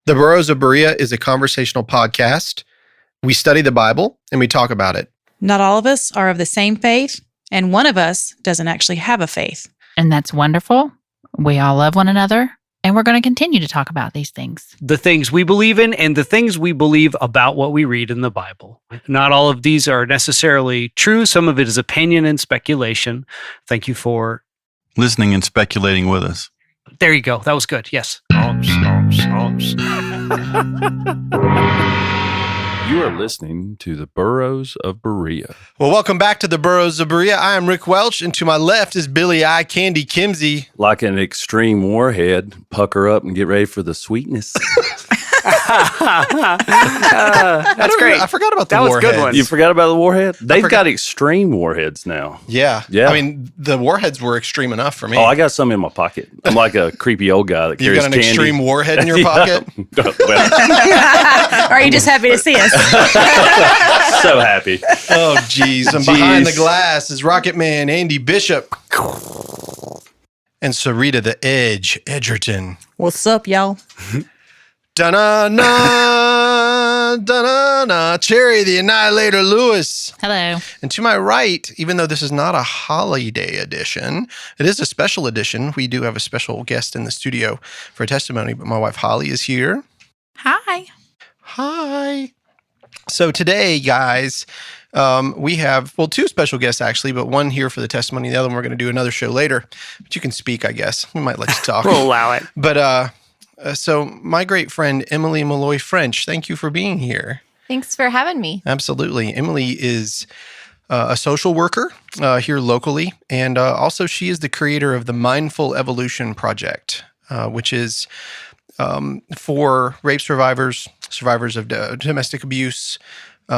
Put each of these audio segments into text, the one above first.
The Burrows of Berea is a conversational podcast. We study the Bible and we talk about it. Not all of us are of the same faith, and one of us doesn't actually have a faith. And that's wonderful. We all love one another, and we're going to continue to talk about these things. The things we believe in and the things we believe about what we read in the Bible. Not all of these are necessarily true. Some of it is opinion and speculation. Thank you for listening and speculating with us. There you go. That was good. Yes. You are listening to the Burrows of Berea. Well, welcome back to the Burrows of Berea. I am Rick Welch, and to my left is Billy Eye Candy Kimsey. Like an extreme warhead, pucker up and get ready for the sweetness. That's great. I forgot about the That was a warheads. good one. You forgot about the warhead? They've got extreme warheads now. Yeah. Yeah. I mean, the warheads were extreme enough for me. Oh, I got some in my pocket. I'm like a creepy old guy that You carries got an candy. extreme warhead in your pocket? Well, Or are you just happy to see us? so happy. Oh, geez. And behind the glass is Rocket Man Andy Bishop and Sarita the Edge Edgerton. What's up, y'all? Da-na-na, da-na-na, Cherry the Annihilator Lewis. Hello. And to my right, even though this is not a holiday edition, it is a special edition. We do have a special guest in the studio for a testimony, but my wife Holly is here. Hi. Hi. So today, guys, we have, well, two special guests actually, but one here for the testimony. The other one we're going to do another show later. But you can speak, I guess. We might let you talk. We'll allow it. But so my great friend, Emily Malloy-French, thank you for being here. Thanks for having me. Absolutely. Emily is a social worker here locally, and also she is the creator of the Mindful Evolution Project, which is for rape survivors of domestic abuse,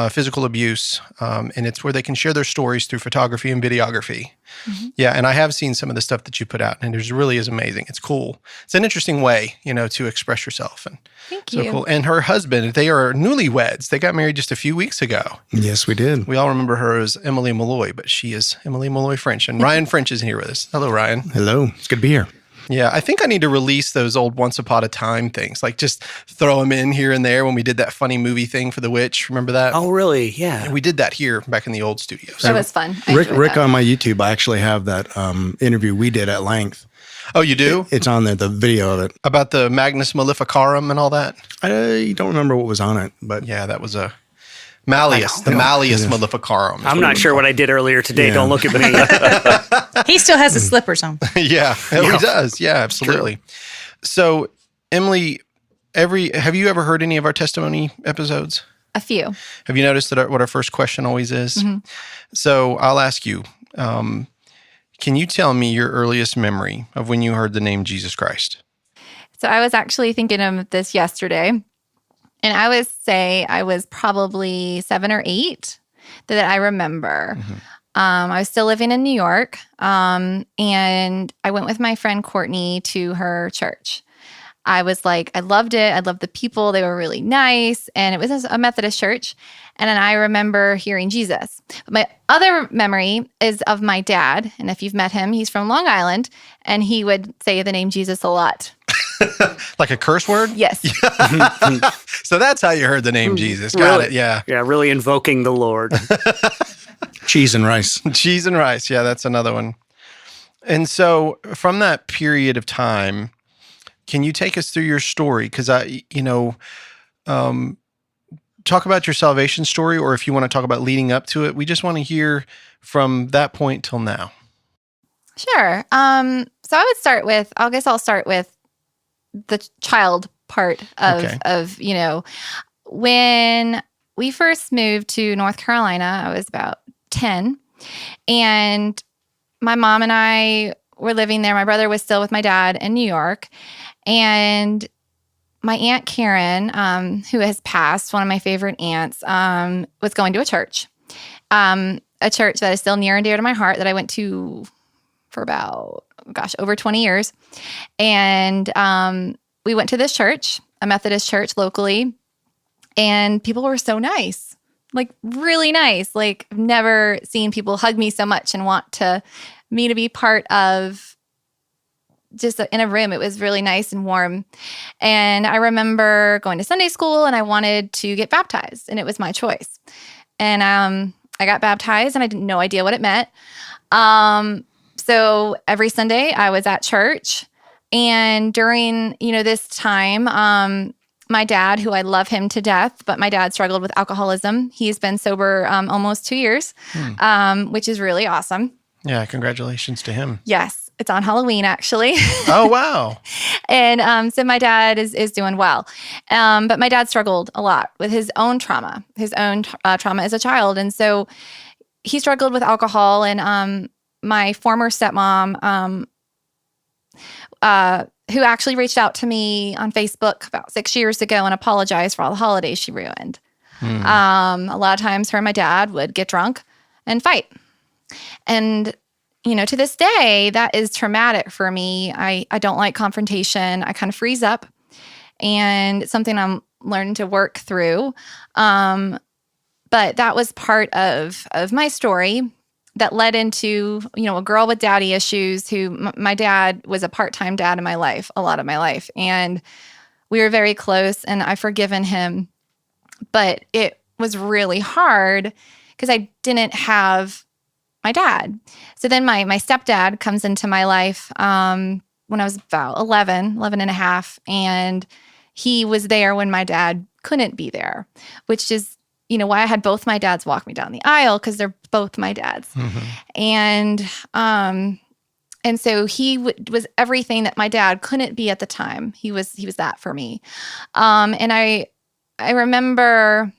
physical abuse, and it's where they can share their stories through photography and videography. Mm-hmm. Yeah, and I have seen some of the stuff that you put out, and it really is amazing. It's cool. It's an interesting way, to express yourself. And Thank so you. cool. And her husband, they are newlyweds. They got married just a few weeks ago. Yes, we did. We all remember her as Emily Malloy, but she is Emily Malloy-French. And Ryan French is here with us. Hello, Ryan. Hello. It's good to be here. Yeah, I think I need to release those old Once Upon a Time things. Like just throw them in here and there when we did that funny movie thing for The Witch. Remember that? Oh, really? Yeah. And we did that here back in the old studios. That was fun. I Rick, enjoyed that. on my YouTube, I actually have that interview we did at length. Oh, you do? It's on there, the video of it. About the Magnus Maleficarum and all that? I don't remember what was on it, but Yeah, that was a Malleus, the Malleus Maleficarum. I'm not sure what I did earlier today. Yeah. Don't look at me. He still has his slippers on. Yeah, he does. Yeah, absolutely. So, Emily, have you ever heard any of our testimony episodes? A few. Have you noticed that what our first question always is? Mm-hmm. So I'll ask you, can you tell me your earliest memory of when you heard the name Jesus Christ? So I was actually thinking of this yesterday, and I would say I was probably 7 or 8 that I remember. Mm-hmm. I was still living in New York, and I went with my friend Courtney to her church. I was like, I loved it. I loved the people. They were really nice. And it was a Methodist church. And then I remember hearing Jesus. But my other memory is of my dad. And if you've met him, he's from Long Island. And he would say the name Jesus a lot. Like a curse word? Yes. So that's how you heard the name Jesus. Got Really? it. Yeah. Yeah, really invoking the Lord. cheese and rice. Cheese and rice. Yeah, that's another one. And so from that period of time, can you take us through your story? Because talk about your salvation story, or if you want to talk about leading up to it, we just want to hear from that point till now. Sure. So I would start with, I'll start with the child part of when we first moved to North Carolina, I was about 10, and my mom and I were living there. My brother was still with my dad in New York, and my Aunt Karen, who has passed, one of my favorite aunts, was going to a church that is still near and dear to my heart that I went to for about, over 20 years. And we went to this church, a Methodist church locally, and people were so nice, like really nice. Like I've never seen people hug me so much and want me to be part of just in a room. It was really nice and warm. And I remember going to Sunday school and I wanted to get baptized, and it was my choice. And I got baptized and I had no idea what it meant. So every Sunday I was at church, and during, this time, my dad, who I love him to death, but my dad struggled with alcoholism. He's been sober almost 2 years, which is really awesome. Yeah, congratulations to him. Yes, it's on Halloween, actually. Oh, wow. And so my dad is doing well. But my dad struggled a lot with his own trauma as a child. And so he struggled with alcohol. And my former stepmom, who actually reached out to me on Facebook about 6 years ago and apologized for all the holidays she ruined. A lot of times her and my dad would get drunk and fight. And, to this day, that is traumatic for me. I don't like confrontation. I kind of freeze up, and it's something I'm learning to work through. But that was part of my story that led into, a girl with daddy issues who my dad was a part-time dad in my life, a lot of my life. And we were very close, and I've forgiven him. But it was really hard because I didn't have my dad. So then my stepdad comes into my life when I was about 11 and a half. And he was there when my dad couldn't be there, which is, why I had both my dads walk me down the aisle, because they're both my dads. And so he was everything that my dad couldn't be at the time. He was that for me. And I remember,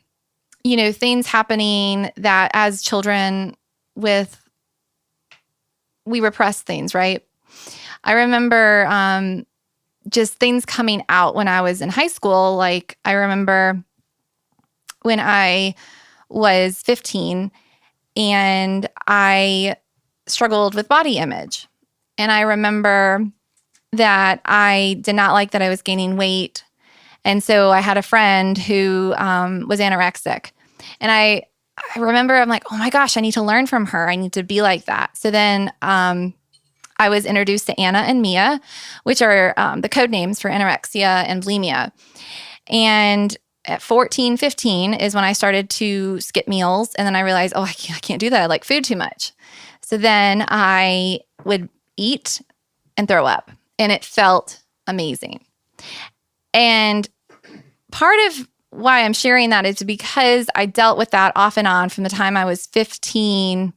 things happening that as children we repress things, right? I remember just things coming out when I was in high school. Like, I remember when I was 15 and I struggled with body image. And I remember that I did not like that I was gaining weight. And so I had a friend who was anorexic. And I remember I'm like, oh my gosh, I need to learn from her. I need to be like that. So then I was introduced to Anna and Mia, which are the code names for anorexia and bulimia. And at 14, 15 is when I started to skip meals. And then I realized, I can't do that. I like food too much. So then I would eat and throw up. And it felt amazing. And part of why I'm sharing that is because I dealt with that off and on from the time I was 15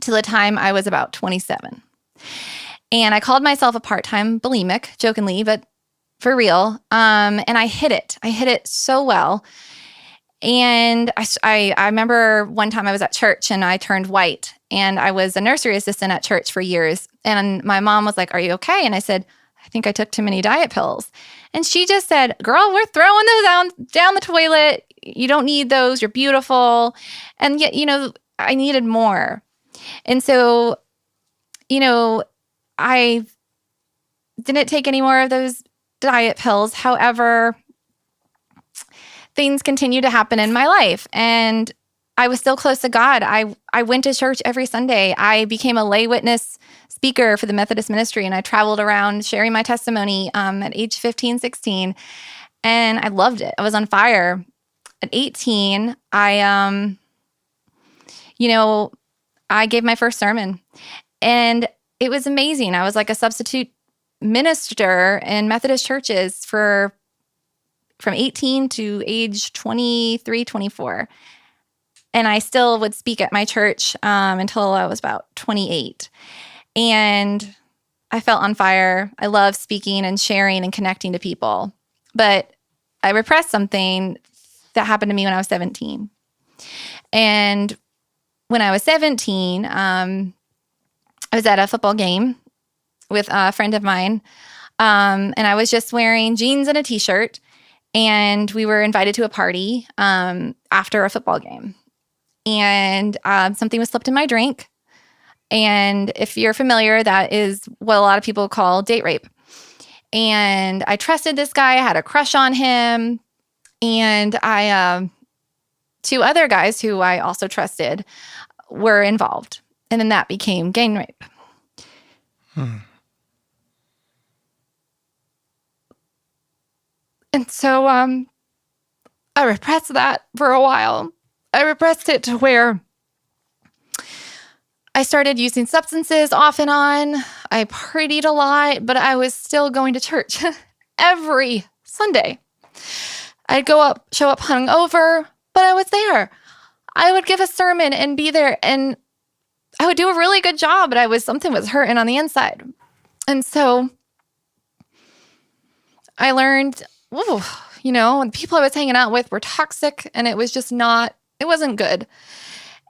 to the time I was about 27. And I called myself a part-time bulimic, jokingly, but for real. And I hit it. I hit it so well. And I remember one time I was at church and I turned white, and I was a nursery assistant at church for years. And my mom was like, "Are you okay?" And I said, "I think I took too many diet pills." And she just said, "Girl, we're throwing those down the toilet. You don't need those. You're beautiful." And yet, I needed more. And so, I didn't take any more of those diet pills. However, things continued to happen in my life, and I was still close to God. I went to church every Sunday. I became a lay witness speaker for the Methodist ministry, and I traveled around sharing my testimony at age 15, 16, and I loved it. I was on fire. At 18, I gave my first sermon, and it was amazing. I was like a substitute minister in Methodist churches from 18 to age 23, 24. And I still would speak at my church until I was about 28. And I felt on fire. I love speaking and sharing and connecting to people. But I repressed something that happened to me when I was 17. And when I was 17, I was at a football game with a friend of mine. And I was just wearing jeans and a t-shirt. And we were invited to a party after a football game. And something was slipped in my drink. And if you're familiar, that is what a lot of people call date rape. And I trusted this guy. I had a crush on him. And two other guys who I also trusted were involved. And then that became gang rape. And so I repressed that for a while. I repressed it to where I started using substances off and on. I partied a lot, but I was still going to church every Sunday. I'd show up hungover, but I was there. I would give a sermon and be there, and I would do a really good job, but something was hurting on the inside. And so I learned, the people I was hanging out with were toxic, and it wasn't good.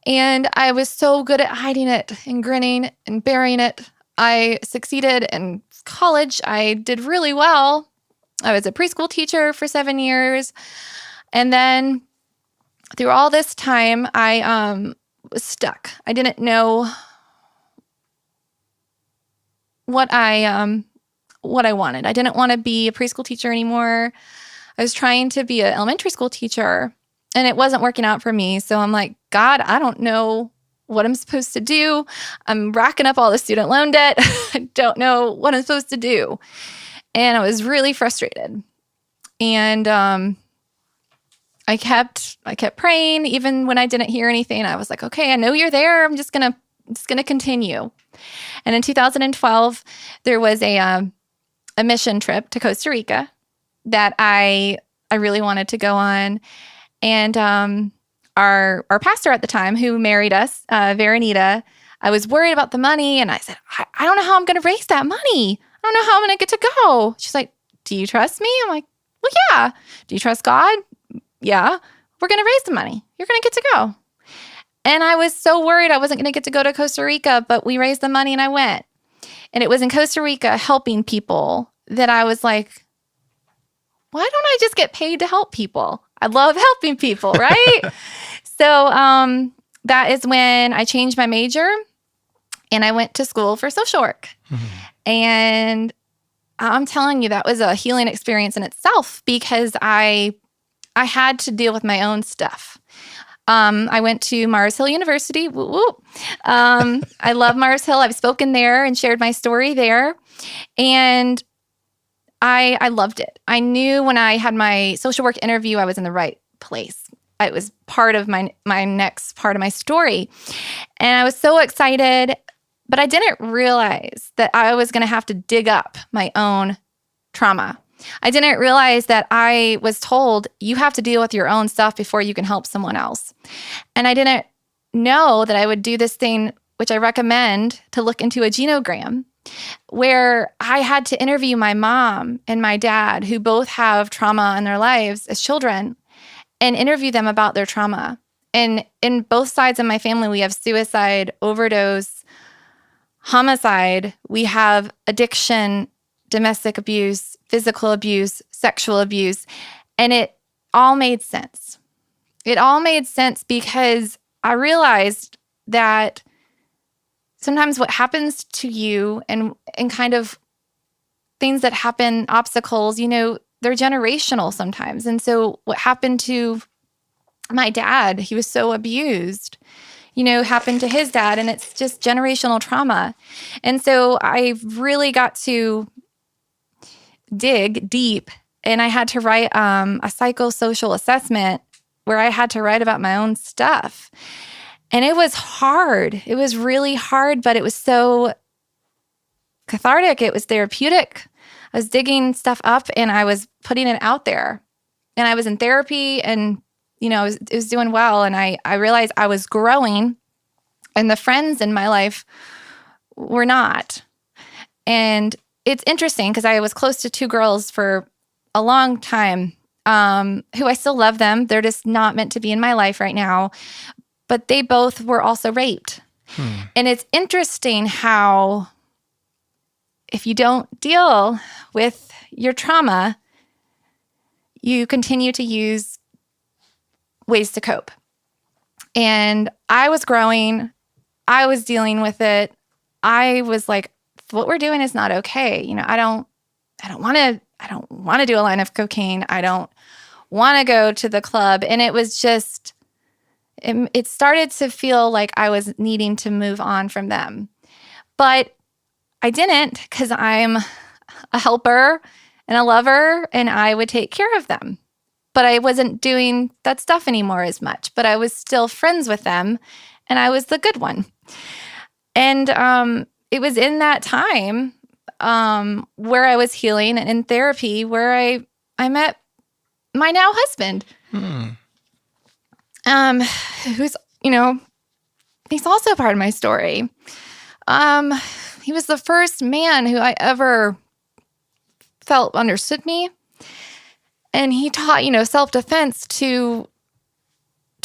And I was so good at hiding it and grinning and burying it. I succeeded in college. I did really well. I was a preschool teacher for 7 years. And then through all this time, I was stuck. I didn't know what I wanted. I didn't want to be a preschool teacher anymore. I was trying to be an elementary school teacher, and it wasn't working out for me. So I'm like, God, I don't know what I'm supposed to do. I'm racking up all the student loan debt. I don't know what I'm supposed to do. And I was really frustrated. And I kept praying even when I didn't hear anything. I was like, okay, I know you're there. I'm just gonna continue. And in 2012, there was a mission trip to Costa Rica that I really wanted to go on. And our pastor at the time, who married us, Veronita, I was worried about the money, and I said, I don't know how I'm going to raise that money. I don't know how I'm going to get to go. She's like, do you trust me? I'm like, well, yeah. Do you trust God? Yeah. We're going to raise the money. You're going to get to go. And I was so worried I wasn't going to get to go to Costa Rica, but we raised the money and I went. And it was in Costa Rica helping people that I was like, why don't I just get paid to help people? I love helping people, right? So that is when I changed my major and I went to school for social work. Mm-hmm. And I'm telling you, that was a healing experience in itself because I had to deal with my own stuff. I went to Mars Hill University. Woo, woo. I love Mars Hill. I've spoken there and shared my story there. And I loved it. I knew when I had my social work interview, I was in the right place. It was part of my next part of my story. And I was so excited, but I didn't realize that I was going to have to dig up my own trauma. I didn't realize that I was told you have to deal with your own stuff before you can help someone else. And I didn't know that I would do this thing, which I recommend to look into a genogram, where I had to interview my mom and my dad, who both have trauma in their lives as children, and interview them about their trauma. And in both sides of my family, we have suicide, overdose, homicide. We have addiction, domestic abuse, physical abuse, sexual abuse. And it all made sense. It all made sense because I realized that sometimes what happens to you and kind of things that happen, obstacles, they're generational sometimes. And so what happened to my dad, he was so abused, happened to his dad, and it's just generational trauma. And so I really got to dig deep, and I had to write a psychosocial assessment where I had to write about my own stuff. And it was hard. It was really hard, but it was so cathartic. It was therapeutic. I was digging stuff up and I was putting it out there. And I was in therapy and, it was doing well. And I realized I was growing and the friends in my life were not. And it's interesting because I was close to two girls for a long time who I still love them. They're just not meant to be in my life right now. But they both were also raped. And it's interesting how if you don't deal with your trauma, you continue to use ways to cope. And I was growing. I was dealing with it. I was like, what we're doing is not okay. I don't want to do a line of cocaine. I don't want to go to the club. And it was just, it started to feel like I was needing to move on from them. But I didn't, because I'm a helper and a lover, and I would take care of them. But I wasn't doing that stuff anymore as much, but I was still friends with them, and I was the good one. And it was in that time where I was healing and in therapy where I met my now husband, who's, he's also part of my story. He was the first man who I ever felt understood me. And he taught, self-defense to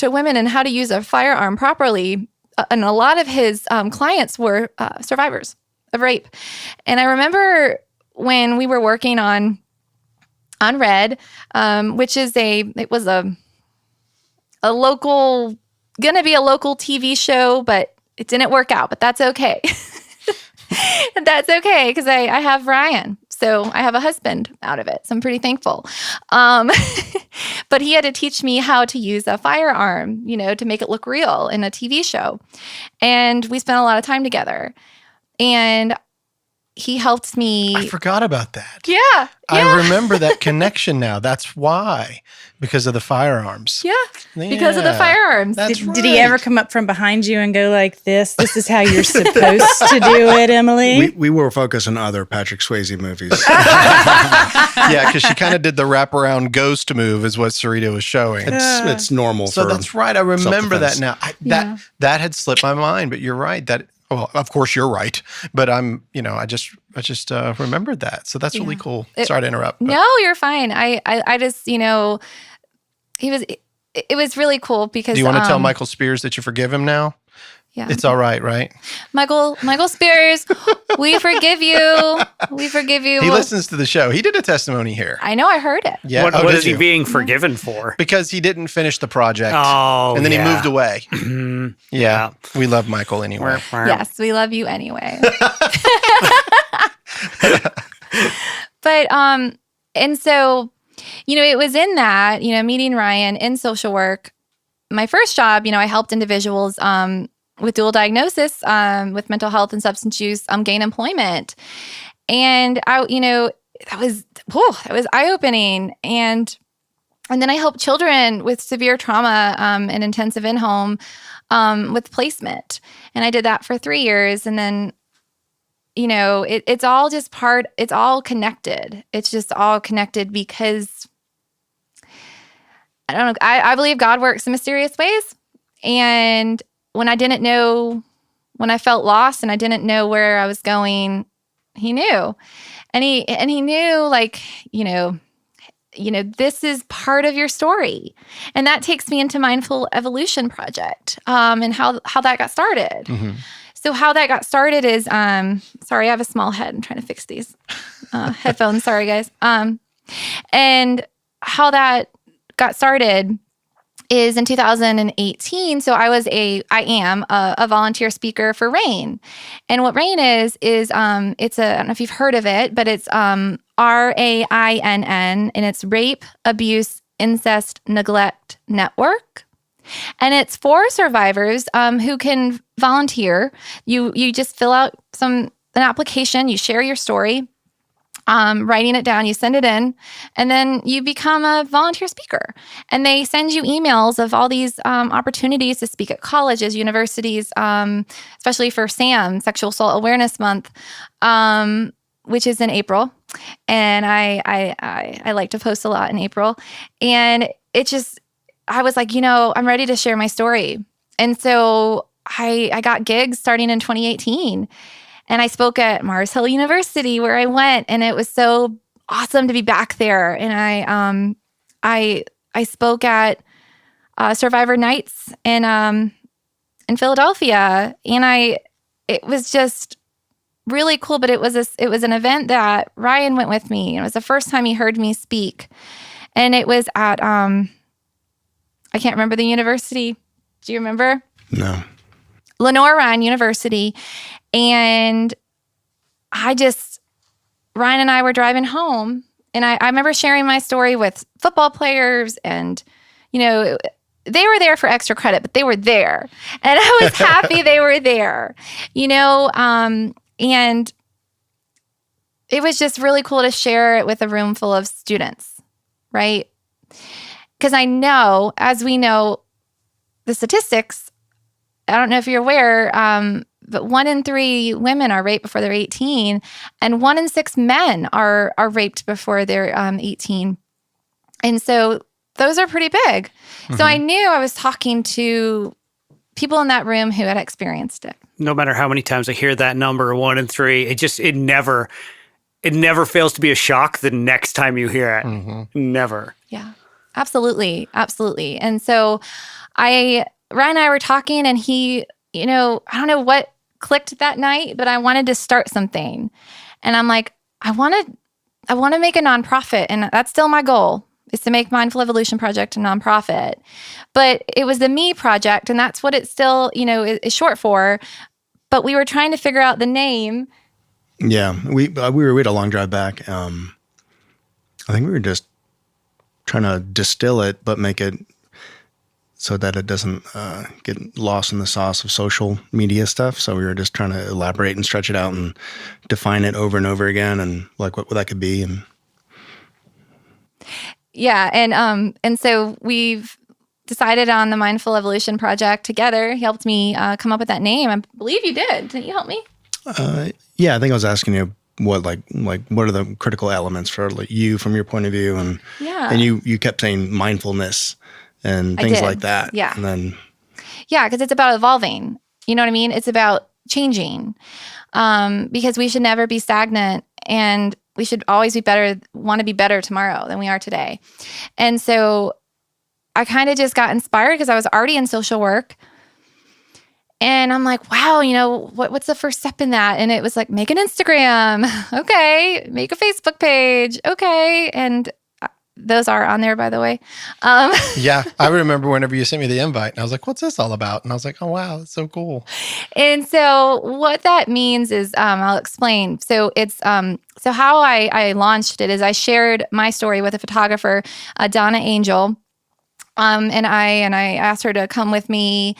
women and how to use a firearm properly. And a lot of his clients were survivors of rape. And I remember when we were working on Red, which is it was a local, gonna be a local TV show, but it didn't work out. But that's okay. That's okay because I have Ryan. So I have a husband out of it. So I'm pretty thankful. But he had to teach me how to use a firearm, to make it look real in a TV show. And we spent a lot of time together. And he helped me. I forgot about that. Yeah. I remember that connection now. That's why. Because of the firearms. Yeah. Because of the firearms. That's Did he ever come up from behind you and go like this? This is how you're supposed to do it, Emily? We were focused on other Patrick Swayze movies. Yeah, because she kind of did the wraparound ghost move is what Sarita was showing. It's normal. So that's right. I remember that self-defense. now. That had slipped my mind, but you're right. Well, of course you're right, but I just remembered that. So that's really cool. Sorry to interrupt. But. No, you're fine. I just, it was really cool because. Do you want to tell Michael Spears that you forgive him now? Yeah. It's all right? Michael Spears, we forgive you. We forgive you. He listens to the show. He did a testimony here. I know, I heard it. Yeah. What is he you? being forgiven for? Because he didn't finish the project. Oh, and then yeah. he moved away. Yeah. We love Michael anyway. Yes, we love you anyway. But and so, it was in that, meeting Ryan in social work. My first job, I helped individuals with dual diagnosis, with mental health and substance use, gain employment. And that was eye-opening. And then I helped children with severe trauma and intensive in-home with placement. And I did that for 3 years. And then, it's all just it's all connected. It's just all connected because I don't know. I believe God works in mysterious ways. And when I felt lost and I didn't know where I was going, he knew. And he knew, this is part of your story. And that takes me into Mindful Evolution Project and how that got started. Mm-hmm. So how that got started is, sorry, I have a small head. I'm trying to fix these headphones. Sorry, guys. And how that got started is in 2018. So I am a volunteer speaker for RAIN. And what RAIN is it's I don't know if you've heard of it, but it's RAINN, and it's Rape, Abuse, Incest, Neglect Network. And it's for survivors who can volunteer. You just fill out an application, you share your story, writing it down, you send it in, and then you become a volunteer speaker. And they send you emails of all these opportunities to speak at colleges, universities, especially for SAM, Sexual Assault Awareness Month, which is in April. And I like to post a lot in April. And I was like, I'm ready to share my story. And so I got gigs starting in 2018. And I spoke at Mars Hill University where I went, and it was so awesome to be back there. And I spoke at Survivor Nights in Philadelphia, and it was just really cool. But it was an event that Ryan went with me. It was the first time he heard me speak, and it was at I can't remember the university. Do you remember? No. Lenore Ryan University. And Ryan and I were driving home, and I remember sharing my story with football players, and, they were there for extra credit, but they were there. And I was happy they were there, and it was just really cool to share it with a room full of students, right? Because I know, as we know, the statistics, I don't know if you're aware, but 1 in 3 women are raped before they're 18, and 1 in 6 men are raped before they're 18. And so those are pretty big. So I knew I was talking to people in that room who had experienced it. No matter how many times I hear that number, 1 in 3, it never fails to be a shock the next time you hear it. Never. Yeah, absolutely. Absolutely. And so Ryan and I were talking, and he, I don't know what clicked that night, but I wanted to start something. And I'm like, I want to make a nonprofit, and that's still my goal, is to make Mindful Evolution Project a nonprofit. But it was the Me Project, and that's what it still, is short for. But we were trying to figure out the name. Yeah, we had a long drive back. I think we were just trying to distill it, but make it so that it doesn't get lost in the sauce of social media stuff. So we were just trying to elaborate and stretch it out and define it over and over again, and like what that could be. And yeah, and so we've decided on the Mindful Evolution Project together. He helped me come up with that name. I believe you did. Didn't you help me? Yeah, I think I was asking you what what are the critical elements for you from your point of view, and and you kept saying mindfulness and things like that. Yeah, and then because it's about evolving. You know what I mean? It's about changing, because we should never be stagnant, and we should always be better. Want to be better tomorrow than we are today, and so I kind of just got inspired because I was already in social work. And I'm like, wow, what's the first step in that? And it was like, make an Instagram. Okay. Make a Facebook page. Okay. And those are on there, by the way. Yeah. I remember whenever you sent me the invite, and I was like, what's this all about? And I was like, oh, wow, that's so cool. And so what that means is, I'll explain. So it's, so how I launched it is I shared my story with a photographer, Donna Angel. And I asked her to come with me.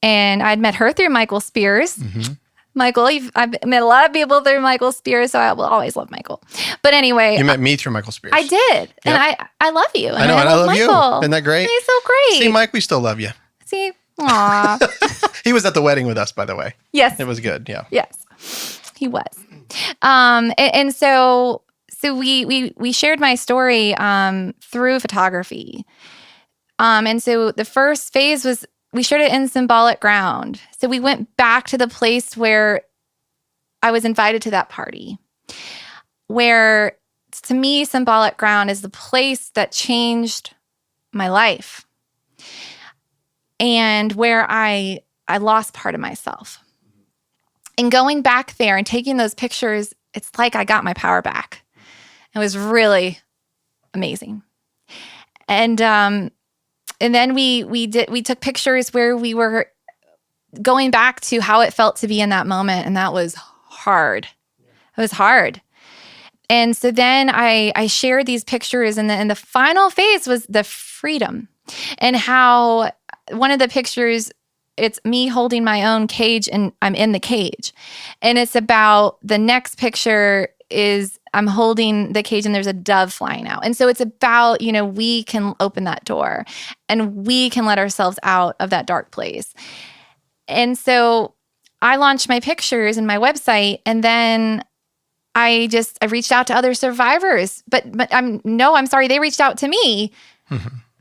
And I'd met her through Michael Spears. Mm-hmm. Michael, I've met a lot of people through Michael Spears, so I will always love Michael. But anyway. You met me through Michael Spears. I did. Yep. And I love you. And I know, and I love Michael. you. Isn't that great? He's so great. See, Mike, we still love you. See? Aw. He was at the wedding with us, by the way. Yes. It was good, yeah. Yes, he was. And so we shared my story through photography. And so the first phase was, we shared it in symbolic ground. So we went back to the place where I was invited to that party, where to me, symbolic ground is the place that changed my life and where I lost part of myself. And going back there and taking those pictures, it's like I got my power back. It was really amazing. And then we took pictures where we were going back to how it felt to be in that moment, and that was hard. It was hard. And so then I shared these pictures, and the final phase was the freedom, and how one of the pictures, it's me holding my own cage, and I'm in the cage, and it's about the next picture is I'm holding the cage and there's a dove flying out. And so it's about, we can open that door and we can let ourselves out of that dark place. And so I launched my pictures and my website, and then I reached out to other survivors, but I'm sorry, they reached out to me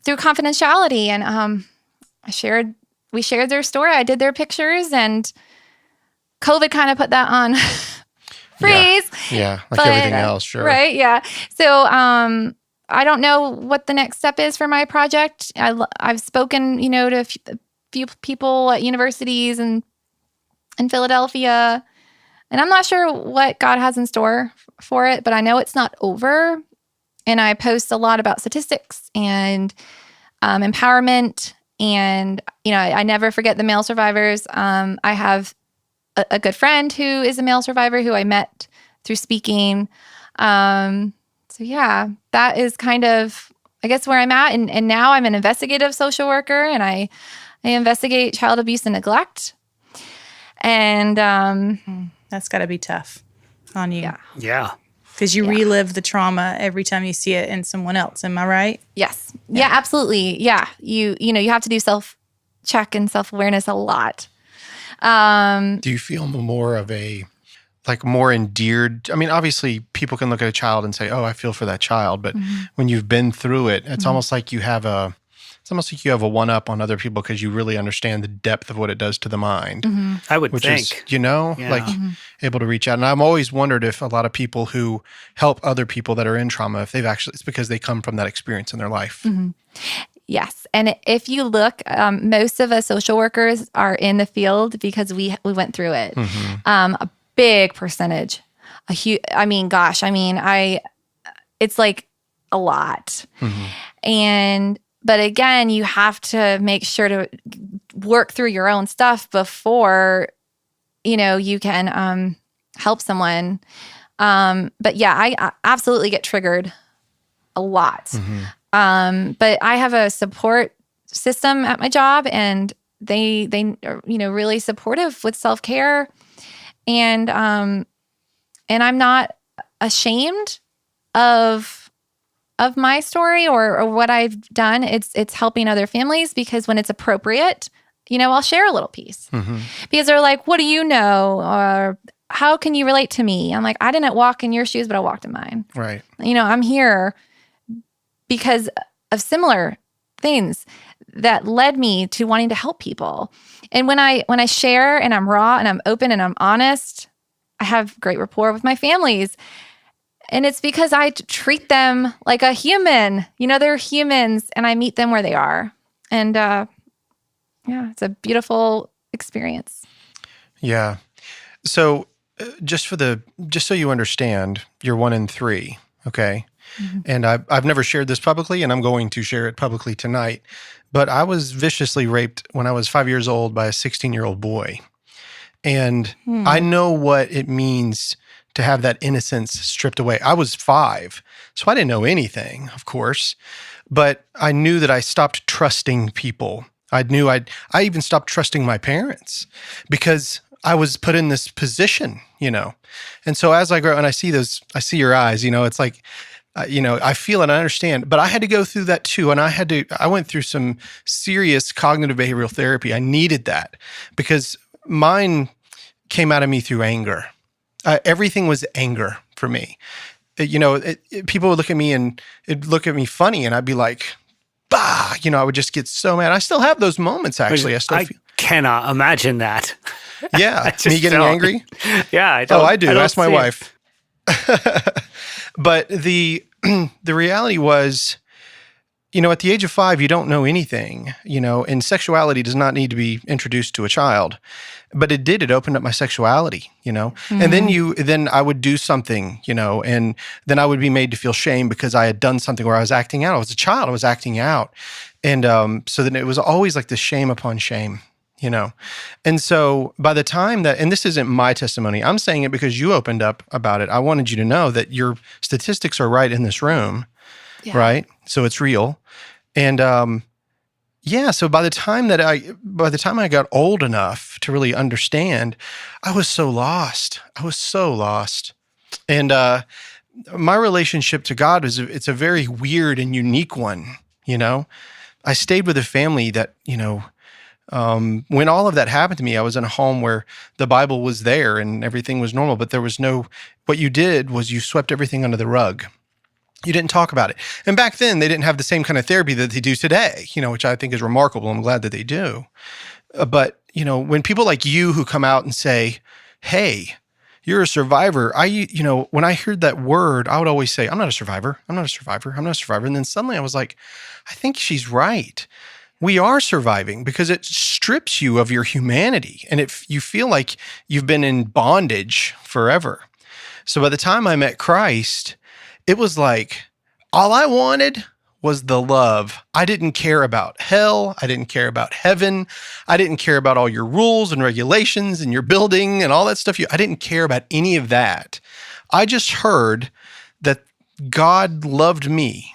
through confidentiality. And we shared their story. I did their pictures, and COVID kind of put that on freeze. Yeah, like everything else, sure. Right, yeah. So I don't know what the next step is for my project. I've spoken, to a few people at universities and in Philadelphia, and I'm not sure what God has in store for it, but I know it's not over. And I post a lot about statistics and empowerment, and I never forget the male survivors. I have a good friend who is a male survivor who I met through speaking. So yeah, that is kind of, I guess, where I'm at. And now I'm an investigative social worker, and I investigate child abuse and neglect. And that's got to be tough on you. Yeah. Yeah. because you Yeah. relive the trauma every time you see it in someone else. Am I right? Yes. Yeah, absolutely. Yeah. You have to do self-check and self-awareness a lot. Do you feel more of a more endeared? I mean, obviously, people can look at a child and say, "Oh, I feel for that child," but when you've been through it, it's almost like you have a one up on other people because you really understand the depth of what it does to the mind, I would which think. is Yeah. able to reach out. And I've always wondered if a lot of people who help other people that are in trauma, if it's because they come from that experience in their life. Yes. And if you look, most of us social workers are in the field because we went through it. A big percentage, it's like a lot. But again, you have to make sure to work through your own stuff before, you can help someone. But yeah, I absolutely get triggered a lot. But I have a support system at my job, and they are, really supportive with self-care. And I'm not ashamed of my story or what I've done. It's helping other families because when it's appropriate, I'll share a little piece because they're like, "What do you know?" Or "How can you relate to me?" I'm like, "I didn't walk in your shoes, but I walked in mine." Right. I'm here because of similar things that led me to wanting to help people. And when I share and I'm raw and I'm open and I'm honest, I have great rapport with my families. And it's because I treat them like a human. They're humans, and I meet them where they are. And it's a beautiful experience. Yeah. So just so you understand, you're 1 in 3, okay? And I've never shared this publicly, and I'm going to share it publicly tonight. But I was viciously raped when I was 5 years old by a 16-year-old boy. And I know what it means to have that innocence stripped away. I was 5, so I didn't know anything, of course. But I knew that I stopped trusting people. I even stopped trusting my parents because I was put in this position, And so as I grow and I see your eyes, it's like, I feel and I understand, but I had to go through that too. And I went through some serious cognitive behavioral therapy. I needed that because mine came out of me through anger. Everything was anger for me. People would look at me and it'd look at me funny, and I'd be like, bah, I would just get so mad. I still have those moments, actually. I cannot imagine that. Yeah, just me getting don't. angry. Yeah, I don't. Oh, I do. don't Ask my see it. wife. But the reality was, at the age of 5, you don't know anything, and sexuality does not need to be introduced to a child. But it did. It opened up my sexuality, And then I would do something, and then I would be made to feel shame because I had done something where I was acting out. I was a child. I was acting out. And so then it was always like this shame upon shame, And so by the time and this isn't my testimony, I'm saying it because you opened up about it. I wanted you to know that your statistics are right in this room, right? So it's real. And so by the time I got old enough to really understand, I was so lost. And my relationship to God it's a very weird and unique one, I stayed with a family that, when all of that happened to me, I was in a home where the Bible was there and everything was normal, but there was what you did was you swept everything under the rug. You didn't talk about it. And back then, they didn't have the same kind of therapy that they do today, which I think is remarkable. I'm glad that they do. But, when people like you who come out and say, hey, you're a survivor, when I heard that word, I would always say, I'm not a survivor. I'm not a survivor. I'm not a survivor. And then suddenly I was like, I think she's right. We are surviving because it strips you of your humanity. And if you feel like you've been in bondage forever. So by the time I met Christ, it was like all I wanted was the love. I didn't care about hell. I didn't care about heaven. I didn't care about all your rules and regulations and your building and all that stuff. I didn't care about any of that. I just heard that God loved me.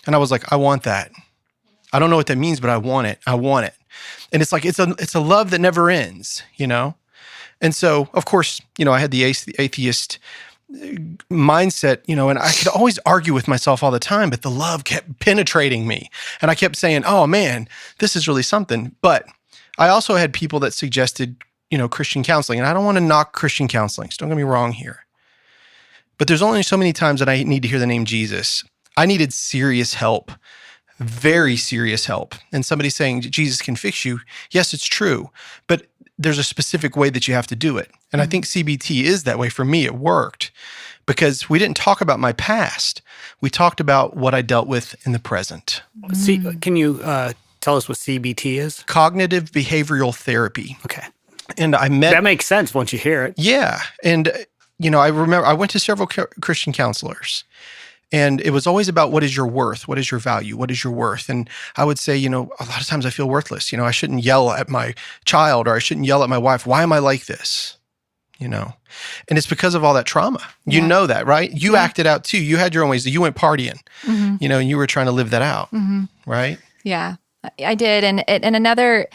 And I was like, I want that. I don't know what that means, but I want it. I want it. And it's like, it's a love that never ends, And so, of course, I had the atheist mindset, and I could always argue with myself all the time, but the love kept penetrating me. And I kept saying, oh man, this is really something. But I also had people that suggested, Christian counseling. And I don't want to knock Christian counseling. So don't get me wrong here. But there's only so many times that I need to hear the name Jesus. I needed serious help, very serious help. And somebody saying Jesus can fix you. Yes, it's true. But there's a specific way that you have to do it. And I think CBT is that way. For me, it worked because we didn't talk about my past. We talked about what I dealt with in the present. Can you tell us what CBT is? Cognitive behavioral therapy. Okay. And I met... That makes sense once you hear it. Yeah. And, I remember I went to several Christian counselors. And it was always about what is your worth? What is your value? What is your worth? And I would say, a lot of times I feel worthless. I shouldn't yell at my child or I shouldn't yell at my wife. Why am I like this? And it's because of all that trauma. You know that, right? You acted out too. You had your own ways. You went partying, and you were trying to live that out, right? Yeah, I did. And another,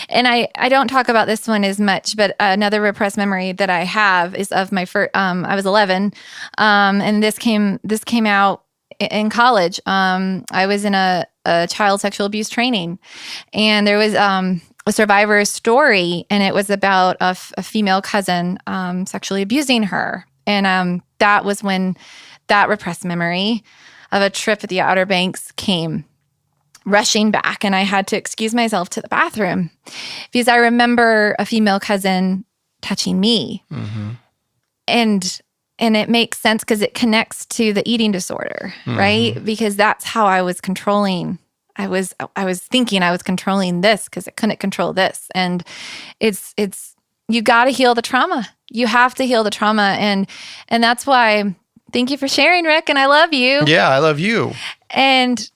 and I don't talk about this one as much, but another repressed memory that I have is of my first, I was 11, and this came out in college. I was in a child sexual abuse training, and there was a survivor's story, and it was about a female cousin sexually abusing her. And that was when that repressed memory of a trip at the Outer Banks came rushing back, and I had to excuse myself to the bathroom because I remember a female cousin touching me. And it makes sense because it connects to the eating disorder, right? Because that's how I was controlling. I was thinking I was controlling this because I couldn't control this. And it's you got to heal the trauma. You have to heal the trauma. And that's why, thank you for sharing, Rick, and I love you. Yeah, I love you. And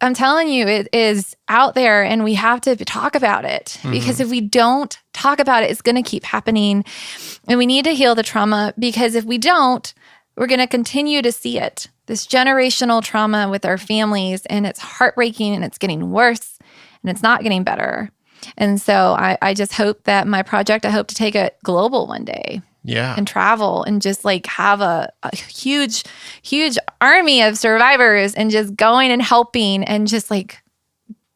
I'm telling you, it is out there and we have to talk about it because if we don't talk about it, it's going to keep happening. And we need to heal the trauma because if we don't, we're going to continue to see it. This generational trauma with our families, and it's heartbreaking and it's getting worse and it's not getting better. And so I just hope that my project, I hope to take it global one day. Yeah. And travel and just have a huge, huge army of survivors and just going and helping and just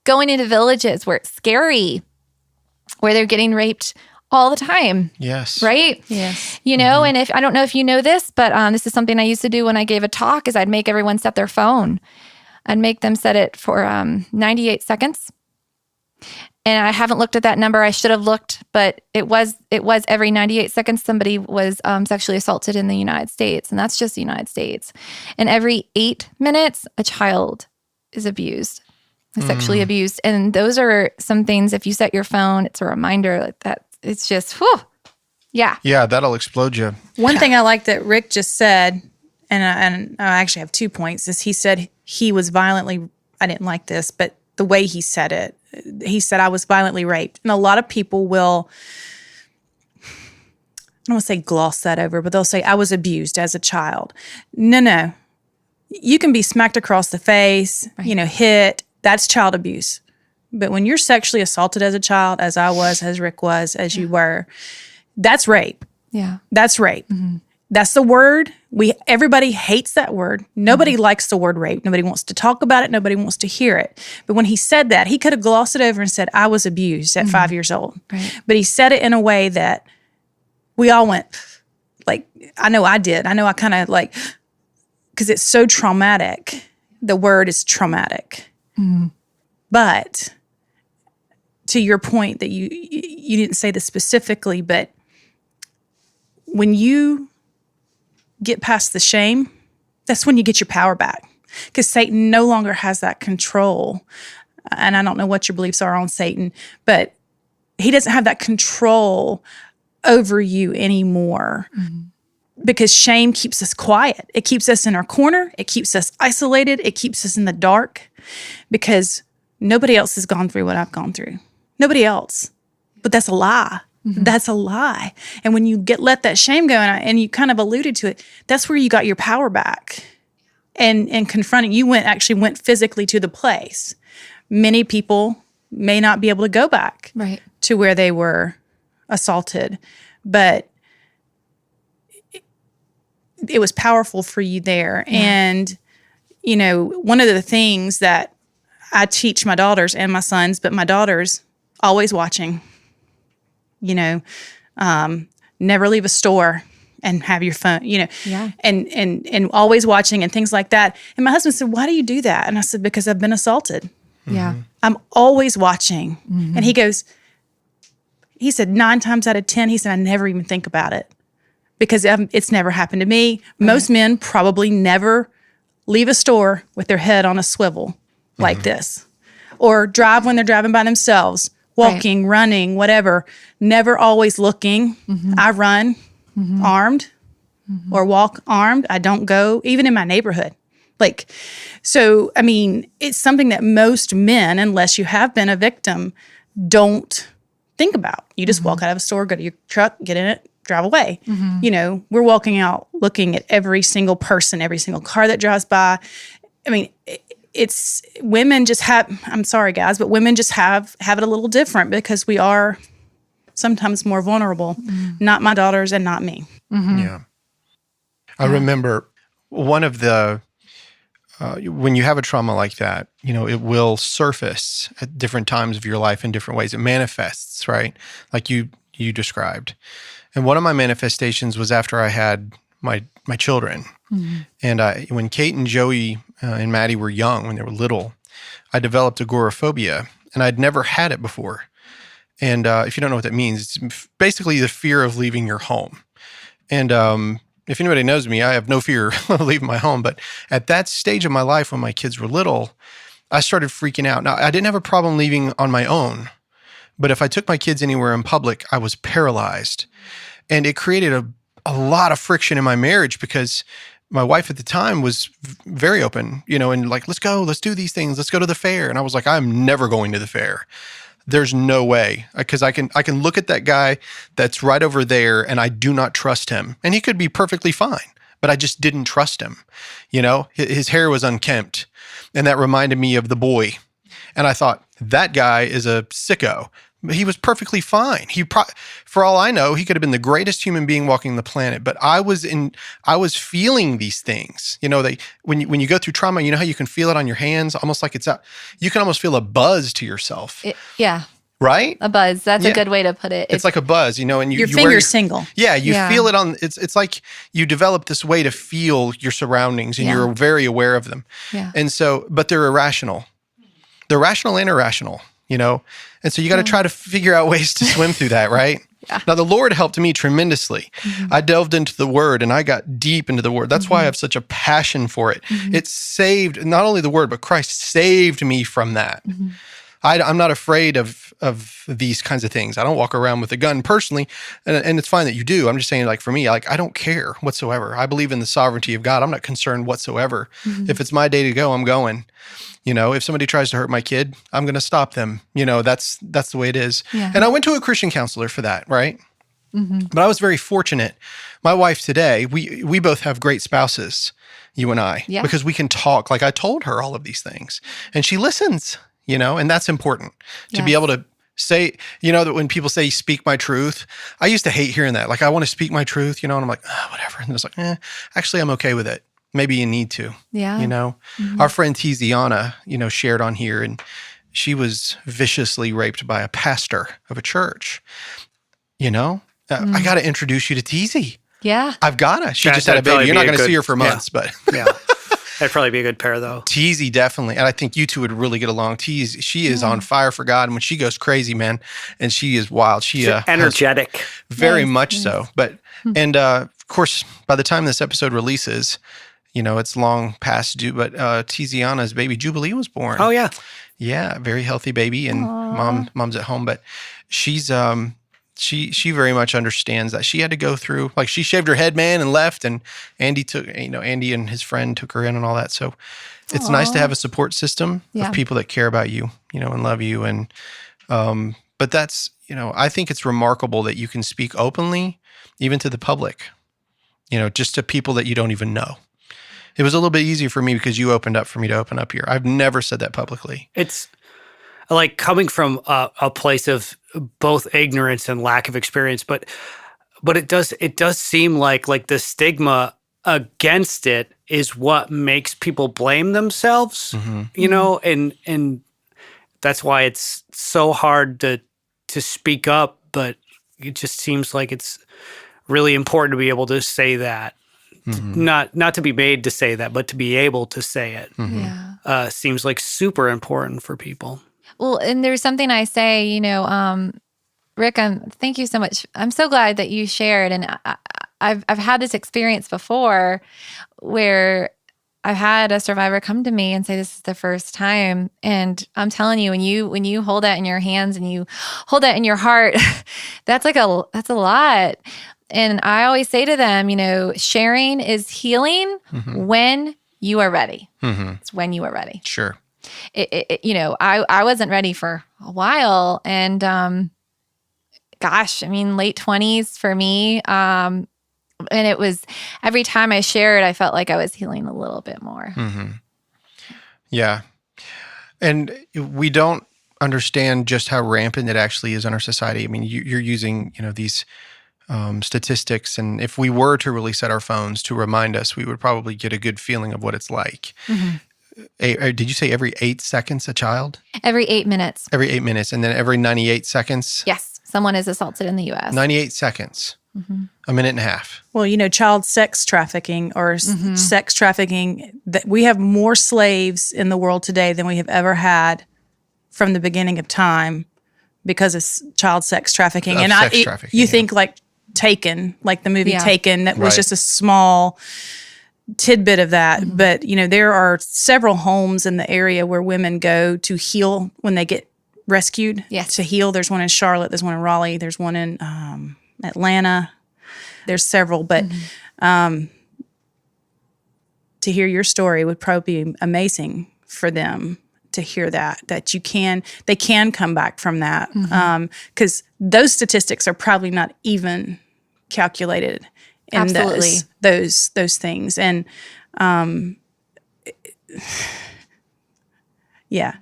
going into villages where it's scary, where they're getting raped all the time. Yes. Right? Yes. And if I don't know if you know this, but this is something I used to do when I gave a talk is I'd make everyone set their phone. I'd make them set it for 98 seconds. And I haven't looked at that number. I should have looked, but it was every 98 seconds somebody was sexually assaulted in the United States, and that's just the United States. And every 8 minutes, a child is abused, sexually abused. And those are some things. If you set your phone, it's a reminder like that. It's just, whew, yeah. Yeah, that'll explode you. One thing I like that Rick just said, and I actually have 2 points, is he said he was violently, I didn't like this, but the way he said it, he said, I was violently raped. And a lot of people will, I don't want to say gloss that over, but they'll say, I was abused as a child. No. You can be smacked across the face, hit. That's child abuse. But when you're sexually assaulted as a child, as I was, as Rick was, as you were, that's rape. Yeah. That's rape. That's the word. Everybody hates that word. Nobody likes the word rape. Nobody wants to talk about it. Nobody wants to hear it. But when he said that, he could have glossed it over and said, I was abused at 5 years old. Right. But he said it in a way that we all went, I know I did. I know I kind of because it's so traumatic. The word is traumatic. But to your point that you didn't say this specifically, but when you get past the shame, that's when you get your power back. Because Satan no longer has that control. And I don't know what your beliefs are on Satan, but he doesn't have that control over you anymore. Because shame keeps us quiet. It keeps us in our corner. It keeps us isolated. It keeps us in the dark. Because nobody else has gone through what I've gone through. Nobody else. But that's a lie. That's a lie. And when you let that shame go, and you kind of alluded to it, that's where you got your power back. And confronting, you went physically to the place. Many people may not be able to go back to where they were assaulted. But it was powerful for you there. And, you know, one of the things that I teach my daughters and my sons, but my daughters always watching, you know, never leave a store and have your phone, you know, and always watching and things like that. And my husband said, why do you do that? And I said, because I've been assaulted. Yeah. I'm always watching. And he said 9 times out of 10, he said, I never even think about it because it's never happened to me. Right. Most men probably never leave a store with their head on a swivel like this, or drive when they're driving by themselves, walking, running, whatever, never always looking. I run armed or walk armed. I don't go, even in my neighborhood. Like, so, I mean, it's something that most men, unless you have been a victim, don't think about. You just walk out of a store, go to your truck, get in it, drive away. You know, we're walking out looking at every single person, every single car that drives by. I mean, it's women just have, I'm sorry guys, but women just have it a little different because we are sometimes more vulnerable. Not my daughters and not me. Yeah. I remember one of the, when you have a trauma like that, you know, it will surface at different times of your life in different ways. It manifests, right? Like you described. And one of my manifestations was after I had my children. And when Kate and Joey and Maddie were young, when they were little, I developed agoraphobia, and I'd never had it before. And if you don't know what that means, it's basically the fear of leaving your home. And if anybody knows me, I have no fear of leaving my home. But at that stage of my life, when my kids were little, I started freaking out. Now, I didn't have a problem leaving on my own, but if I took my kids anywhere in public, I was paralyzed. And it created a lot of friction in my marriage because my wife at the time was very open, you know, and like, let's go, let's do these things, let's go to the fair. And I was like, I'm never going to the fair. There's no way, because I can look at that guy that's right over there and I do not trust him. And he could be perfectly fine, but I just didn't trust him. You know, his hair was unkempt, and that reminded me of the boy. And I thought, that guy is a sicko. He was perfectly fine. For all I know, he could have been the greatest human being walking the planet. But I was feeling these things. You know, when you go through trauma, you know how you can feel it on your hands, almost like it's out. You can almost feel a buzz to yourself. Right? A buzz. That's a good way to put it. It's like a buzz, you know, and your fingers single. Yeah, you feel it on. It's like you develop this way to feel your surroundings, and you're very aware of them. Yeah. And so, but they're irrational. They're rational and irrational. You know, and so you got to try to figure out ways to swim through that, right? Now, the Lord helped me tremendously. I delved into the Word and I got deep into the Word. That's why I have such a passion for it. It saved not only the Word, but Christ saved me from that. I'm not afraid of these kinds of things. I don't walk around with a gun personally, and it's fine that you do. I'm just saying, like, for me, like, I don't care whatsoever. I believe in the sovereignty of God. I'm not concerned whatsoever. If it's my day to go, I'm going. You know, if somebody tries to hurt my kid, I'm going to stop them. You know, that's the way it is. And I went to a Christian counselor for that, right? But I was very fortunate. My wife today, we both have great spouses, you and I, because we can talk. Like, I told her all of these things, and she listens, you know, and that's important to be able to say, you know, that when people say, speak my truth, I used to hate hearing that. Like, I want to speak my truth, you know, and I'm like, whatever. And it's like, actually, I'm okay with it. Maybe you need to, you know. Our friend Tiziana, you know, shared on here, and she was viciously raped by a pastor of a church, you know. I got to introduce you to Tizi. Yeah. I've got to. She just had a baby. You're not going to see her for months, but. That'd probably be a good pair, though. Tizi, definitely. And I think you two would really get along. Tizi, she is on fire for God. And when she goes crazy, man, and she is wild. She's energetic. Very much so. But, and of course, by the time this episode releases, you know, it's long past due, but Tiziana's baby Jubilee was born. Oh, yeah. Yeah, very healthy baby, and mom's at home. But she's she very much understands that she had to go through, like, she shaved her head, man, and left, and Andy and his friend took her in and all that. So it's nice to have a support system of people that care about you, you know, and love you. And but that's, you know, I think it's remarkable that you can speak openly, even to the public, you know, just to people that you don't even know. It was a little bit easier for me because you opened up for me to open up here. I've never said that publicly. It's like coming from a place of both ignorance and lack of experience, but it does seem like the stigma against it is what makes people blame themselves, you know, and that's why it's so hard to speak up, but it just seems like it's really important to be able to say that. Not to be made to say that, but to be able to say it. Yeah. Seems like super important for people. Well, and there's something I say, you know, Rick, thank you so much. I'm so glad that you shared, and I've had this experience before where I've had a survivor come to me and say this is the first time, and I'm telling you, when you hold that in your hands and you hold that in your heart, that's a lot. And I always say to them, you know, sharing is healing when you are ready. It's when you are ready. Sure. You know, I wasn't ready for a while, and gosh, I mean, late 20s for me. And it was every time I shared, I felt like I was healing a little bit more. Yeah. And we don't understand just how rampant it actually is in our society. I mean, you're using, you know, these statistics, and if we were to really set our phones to remind us, we would probably get a good feeling of what it's like. Did you say every 8 seconds a child? Every 8 minutes. Every 8 minutes, and then every 98 seconds? Yes, someone is assaulted in the U.S. 98 seconds. A minute and a half. Well, you know, child sex trafficking or sex trafficking, that we have more slaves in the world today than we have ever had from the beginning of time because of child sex trafficking. You think like Taken, like the movie Taken, that was just a small tidbit of that. But, you know, there are several homes in the area where women go to heal when they get rescued. Yes. To heal. There's one in Charlotte. There's one in Raleigh. There's one in Atlanta. There's several. But to hear your story would probably be amazing for them to hear that they can come back from that. Because those statistics are probably not even calculated in Absolutely. those things. And yeah.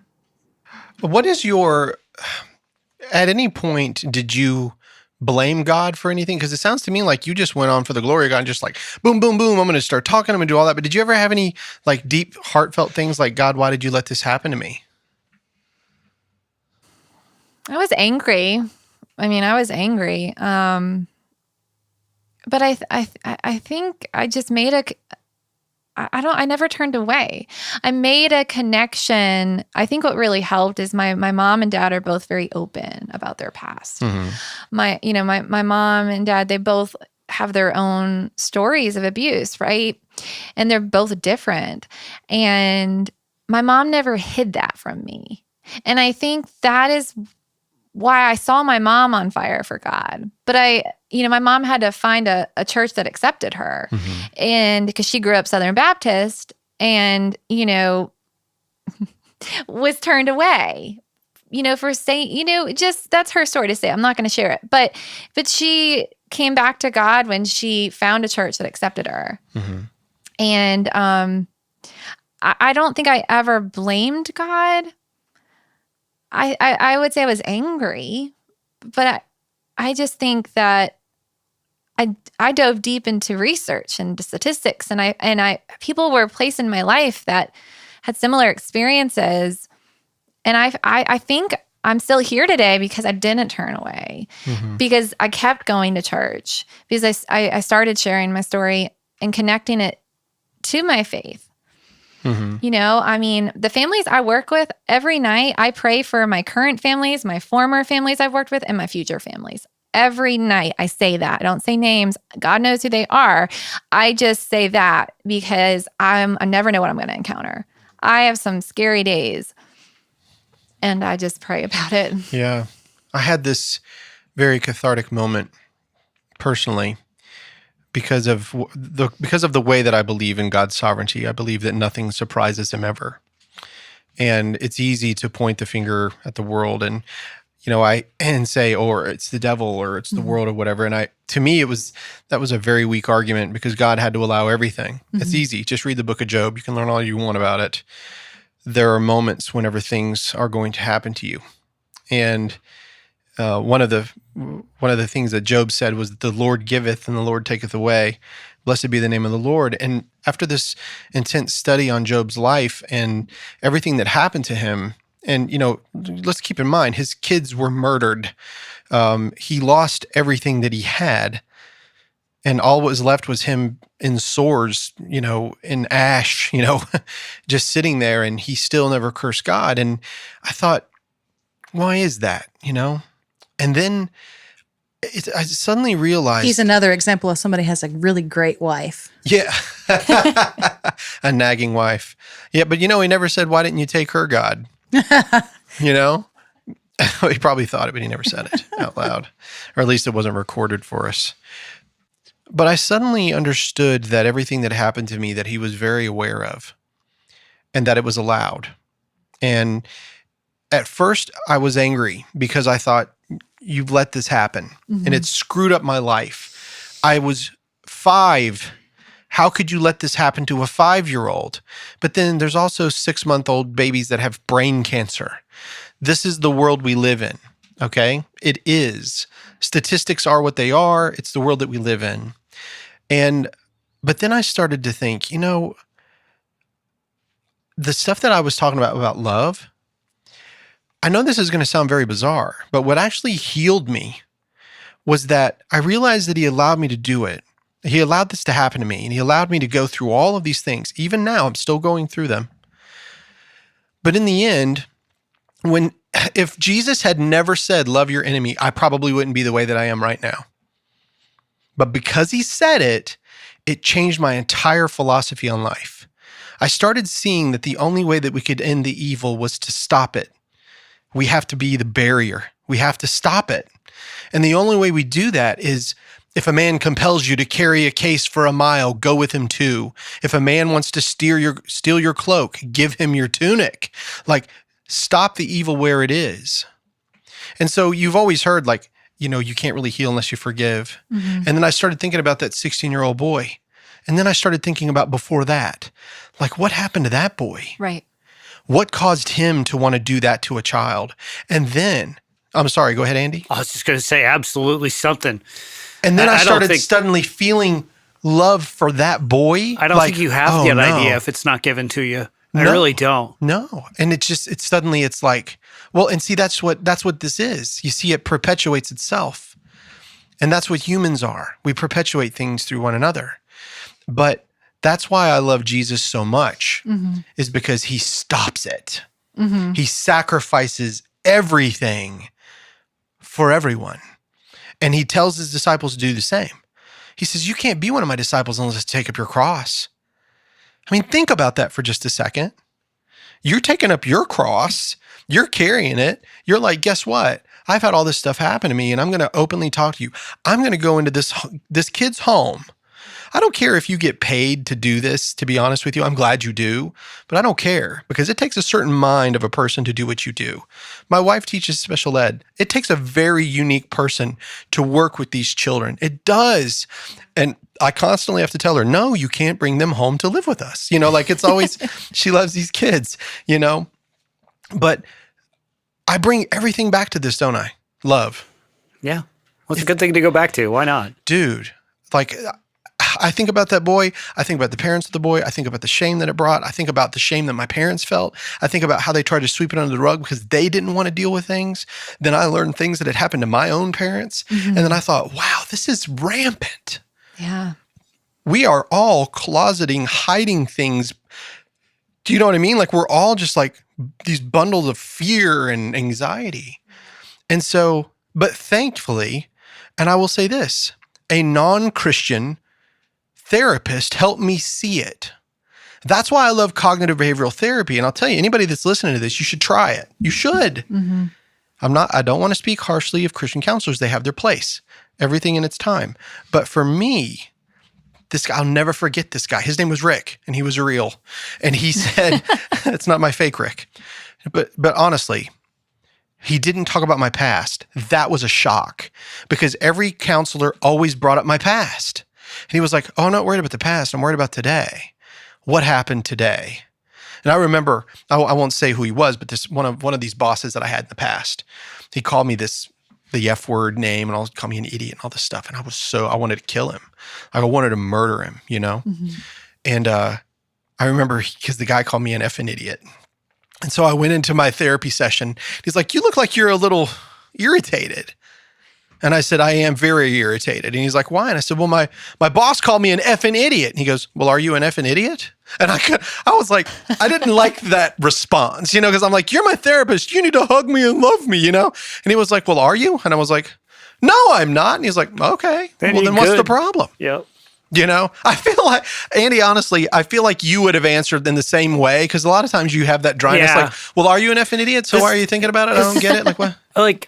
What is at any point, did you blame God for anything? Because it sounds to me like you just went on for the glory of God and just like, boom, boom, boom, I'm going to start talking, I'm going to do all that. But did you ever have any like deep, heartfelt things like, God, why did you let this happen to me? I was angry. I mean, I was angry. But I think I just made I never turned away. I made a connection. I think what really helped is my mom and dad are both very open about their past. My mom and dad, they both have their own stories of abuse, right? And they're both different. And my mom never hid that from me. And I think that is why I saw my mom on fire for God. But my mom had to find a church that accepted her. And because she grew up Southern Baptist and, you know, was turned away, you know, for saying, you know, just that's her story to say. I'm not going to share it. But she came back to God when she found a church that accepted her. And I don't think I ever blamed God. I would say I was angry, but I just think that I dove deep into research and statistics, and people were placed in my life that had similar experiences, and I think I'm still here today because I didn't turn away, because I kept going to church, because I started sharing my story and connecting it to my faith. You know, I mean, the families I work with every night, I pray for my current families, my former families I've worked with, and my future families. Every night I say that. I don't say names. God knows who they are. I just say that because I never know what I'm going to encounter. I have some scary days, and I just pray about it. Yeah. I had this very cathartic moment personally because of the way that I believe in God's sovereignty. I believe that nothing surprises him ever. And it's easy to point the finger at the world and, you know, and say, or it's the devil or it's the world or whatever. And to me, that was a very weak argument because God had to allow everything. It's easy. Just read the book of Job. You can learn all you want about it. There are moments whenever things are going to happen to you. And one of the things that Job said was that the Lord giveth and the Lord taketh away. Blessed be the name of the Lord. And after this intense study on Job's life and everything that happened to him, and let's keep in mind his kids were murdered. He lost everything that he had, and all what was left was him in sores, in ash, just sitting there, and he still never cursed God. And I thought, why is that? And then I suddenly realized He's another example of somebody has a really great wife. Yeah. A nagging wife. Yeah, but he never said, why didn't you take her, God? He probably thought it, but he never said it out loud. Or at least it wasn't recorded for us. But I suddenly understood that everything that happened to me that he was very aware of, and that it was allowed. And at first I was angry because I thought, you've let this happen, and it screwed up my life. I was 5. How could you let this happen to a 5-year-old? But then there's also 6-month-old babies that have brain cancer. This is the world we live in, okay? It is. Statistics are what they are. It's the world that we live in. But then I started to think, the stuff that I was talking about love, I know this is going to sound very bizarre, but what actually healed me was that I realized that he allowed me to do it. He allowed this to happen to me, and he allowed me to go through all of these things. Even now, I'm still going through them. But in the end, if Jesus had never said, love your enemy, I probably wouldn't be the way that I am right now. But because he said it, it changed my entire philosophy on life. I started seeing that the only way that we could end the evil was to stop it. We have to be the barrier. We have to stop it. And the only way we do that is if a man compels you to carry a case for a mile, go with him too. If a man wants to steal your cloak, give him your tunic. Stop the evil where it is. And so you've always heard you can't really heal unless you forgive. And then I started thinking about that 16-year-old boy. And then I started thinking about before that, what happened to that boy? Right. What caused him to want to do that to a child? And then, I'm sorry, go ahead, Andy. I was just going to say absolutely something. And then I don't started think- suddenly feeling love for that boy. I don't think you have the no. idea if it's not given to you. I No. really don't. No. And it's like, well, and see, that's what this is. You see, it perpetuates itself. And that's what humans are. We perpetuate things through one another. But that's why I love Jesus so much, is because he stops it. He sacrifices everything for everyone. And he tells his disciples to do the same. He says, you can't be one of my disciples unless you take up your cross. I mean, think about that for just a second. You're taking up your cross. You're carrying it. You're like, guess what? I've had all this stuff happen to me, and I'm going to openly talk to you. I'm going to go into this kid's home. I don't care if you get paid to do this, to be honest with you. I'm glad you do, but I don't care because it takes a certain mind of a person to do what you do. My wife teaches special ed. It takes a very unique person to work with these children. It does. And I constantly have to tell her, no, you can't bring them home to live with us. It's always, she loves these kids, but I bring everything back to this, don't I? Love. Yeah. Well, it's a good thing to go back to. Why not? Dude, I think about that boy. I think about the parents of the boy. I think about the shame that it brought. I think about the shame that my parents felt. I think about how they tried to sweep it under the rug because they didn't want to deal with things. Then I learned things that had happened to my own parents. And then I thought, wow, this is rampant. Yeah. We are all closeting, hiding things. Do you know what I mean? We're all just these bundles of fear and anxiety. And so, but thankfully, and I will say this, a non-Christian therapist helped me see it. That's why I love cognitive behavioral therapy. And I'll tell you, anybody that's listening to this, you should try it. You should. I don't want to speak harshly of Christian counselors. They have their place, everything in its time. But for me, this guy, I'll never forget this guy. His name was Rick, and he was real. And he said, it's not my fake Rick. But honestly, he didn't talk about my past. That was a shock because every counselor always brought up my past. And he was like, oh, I'm not worried about the past. I'm worried about today. What happened today? And I remember, I won't say who he was, but this one of these bosses that I had in the past, he called me this the F word name and all call me an idiot and all this stuff. And I wanted to kill him. I wanted to murder him, you know? And I remember because the guy called me an effing idiot. And so I went into my therapy session. He's like, you look like you're a little irritated. And I said, I am very irritated. And he's like, why? And I said, well, my boss called me an effing idiot. And he goes, well, are you an effing idiot? And I was like, I didn't like that response, you know, because I'm like, you're my therapist. You need to hug me and love me, you know? And he was like, well, are you? And I was like, no, I'm not. And he's like, okay, then what's the problem? Yep. You know, I feel like, Andy, honestly, I feel like you would have answered in the same way because a lot of times you have that dryness like, well, are you an effing idiot? So why are you thinking about it? I don't get it. Like, what? Like,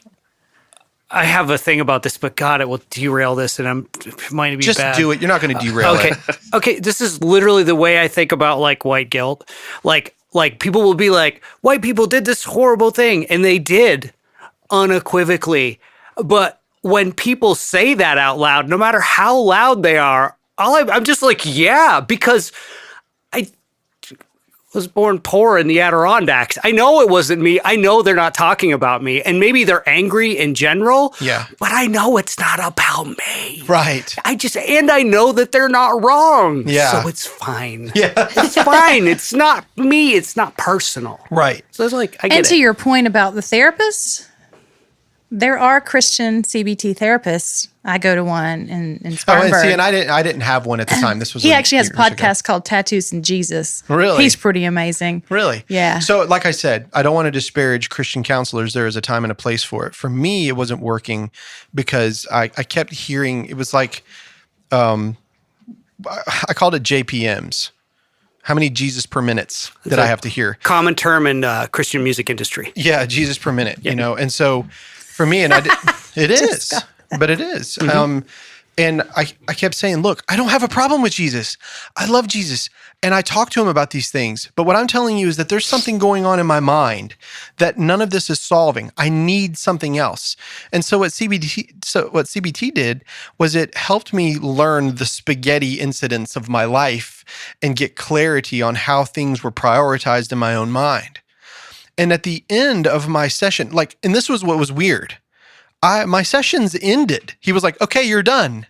I have a thing about this, but God, it will derail this, and it might be just bad. do it. You're not going to derail it. Okay. This is literally the way I think about like white guilt. Like people will be like, white people did this horrible thing, and they did unequivocally. But when people say that out loud, no matter how loud they are, I'm just like, yeah, because I was born poor in the Adirondacks. I know it wasn't me. I know they're not talking about me. And maybe they're angry in general. Yeah. But I know it's not about me. Right. And I know that they're not wrong. Yeah. So it's fine. Yeah. It's fine. It's not me. It's not personal. Right. So it's like, I get And to it. your point about the therapists, there are Christian CBT therapists. I go to one in Spartanburg. and I didn't have one at the time. This was He actually has a years ago. podcast called Tattoos and Jesus. Really? He's pretty amazing. Really? Yeah. So, like I said, I don't want to disparage Christian counselors. There is a time and a place for it. For me, it wasn't working because I kept hearing, it was like, I called it JPMs. How many Jesus per minutes did I have to hear? Common term in Christian music industry. Yeah, Jesus per minute, you know? And so for me, and it is, but it is. And I kept saying, look, I don't have a problem with Jesus. I love Jesus. And I talk to him about these things. But what I'm telling you is that there's something going on in my mind that none of this is solving. I need something else. And so what CBT did was it helped me learn the spaghetti incidents of my life and get clarity on how things were prioritized in my own mind. And at the end of my session, and this was what was weird. My sessions ended. He was like, okay, you're done.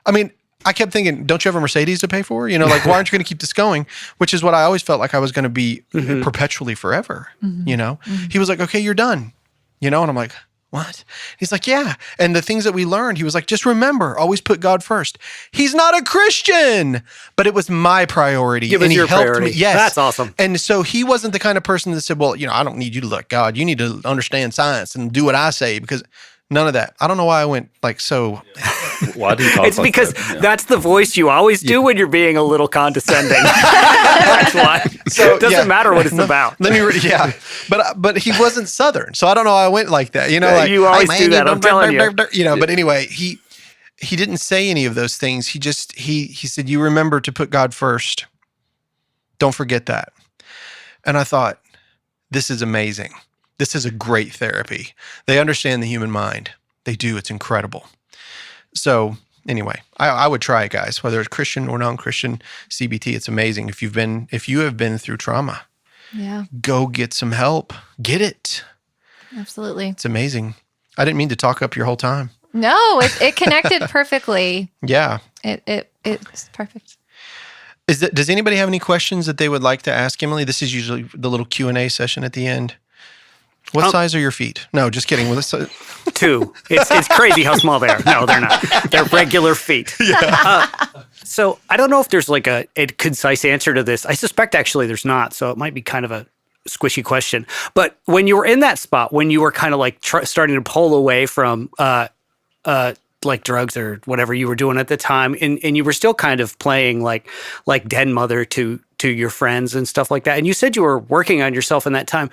I mean, I kept thinking, don't you have a Mercedes to pay for? You know, like, why aren't you going to keep this going? Which is what I always felt like I was going to be perpetually forever, you know? He was like, okay, you're done. You know? And I'm like, what? He's like, yeah. And the things that we learned, he was like, just remember, always put God first. He's not a Christian, but it was my priority. It was your priority. Yes. That's awesome. And so he wasn't the kind of person that said, well, you know, I don't need you to look God. You need to understand science and do what I say, because none of that. I don't know why I went like so. Why do you talk It's like because that? Yeah. that's the voice you always do when you're being a little condescending. That's why. So, It doesn't matter what it's about. But he wasn't Southern, so I don't know why I went like that. You know, like You always "Hey, do that, I'm telling you." You know, but anyway, he didn't say any of those things. He just he said, "You remember to put God first. Don't forget that." And I thought, this is amazing. This is a great therapy. They understand the human mind. They do. It's incredible. So anyway, I would try it, guys, whether it's Christian or non-Christian CBT. It's amazing. If you have been through trauma, Yeah, go get some help. Get it. absolutely. It's amazing. I didn't mean to talk up your whole time. No, it connected perfectly. Yeah. It's perfect. Does anybody have any questions that they would like to ask Emily? This is usually the little Q&A session at the end. What size are your feet? No, just kidding. 2. It's crazy how small they are. No, they're not. They're regular feet. Yeah. So I don't know if there's like a concise answer to this. I suspect actually there's not. So it might be kind of a squishy question. But when you were in that spot, when you were kind of like starting to pull away from like drugs or whatever you were doing at the time, and you were still kind of playing like den mother to your friends and stuff like that. And you said you were working on yourself in that time,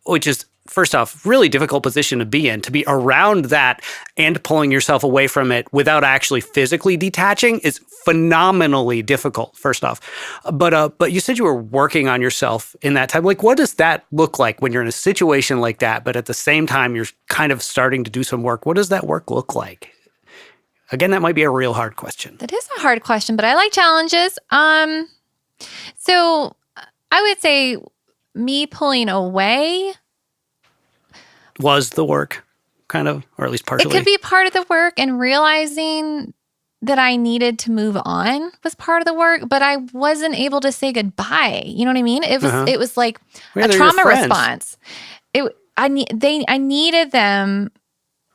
which is, first off, really difficult position to be around that and pulling yourself away from it without actually physically detaching is phenomenally difficult, first off. But you said you were working on yourself in that time. Like, what does that look like when you're in a situation like that, but at the same time, you're kind of starting to do some work? What does that work look like? Again, that might be a real hard question. That is a hard question, but I like challenges. So I would say me pulling away Was the work. kind of, or at least It partially? could be part of the work, and realizing that I needed to move on was part of the work, but I wasn't able to say goodbye. You know what I mean? It was like Yeah, a they're your trauma friends. response. I needed them.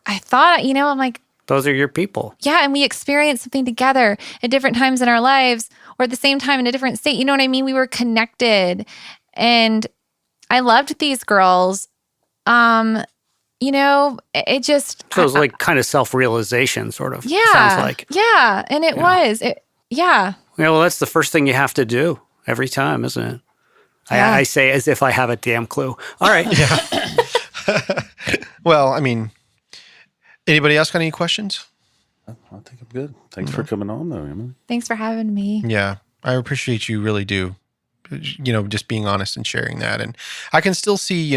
I thought, I'm like, Those are your people. yeah, and we experienced something together at different times in our lives, or at the same time in a different state. You know what I mean? We were connected, and I loved these girls. It just So it was like kind of self-realization, sort of. yeah, Sounds like. yeah, and it was yeah. Yeah, well, that's the first thing you have to do every time, isn't it? Yeah. I say as if I have a damn clue. All right. Well, I mean, anybody else got any questions? I think I'm good. Thanks for coming on, though, Emily. Thanks for having me. Yeah, I appreciate you, really do. Just being honest and sharing that. And I can still see,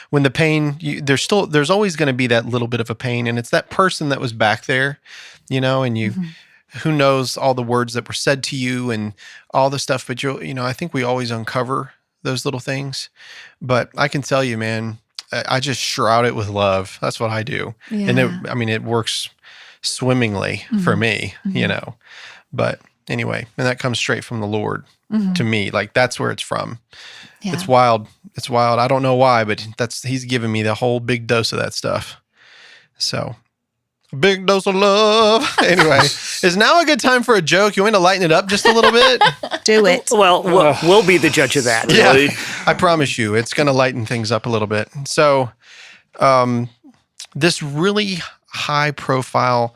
when the pain, there's always going to be that little bit of a pain. And it's that person that was back there, and you, who knows all the words that were said to you and all the stuff. But I think we always uncover those little things. But I can tell you, man, I just shroud it with love. That's what I do. Yeah. And it works swimmingly for me, but anyway, and that comes straight from the Lord to me. Like, that's where it's from. Yeah. It's wild. It's wild. I don't know why, but he's given me the whole big dose of that stuff. So, a big dose of love. Anyway, is now a good time for a joke? You want me to lighten it up just a little bit? Do it. Well, we'll be the judge of that. Yeah, I promise you, it's going to lighten things up a little bit. So, this really high profile,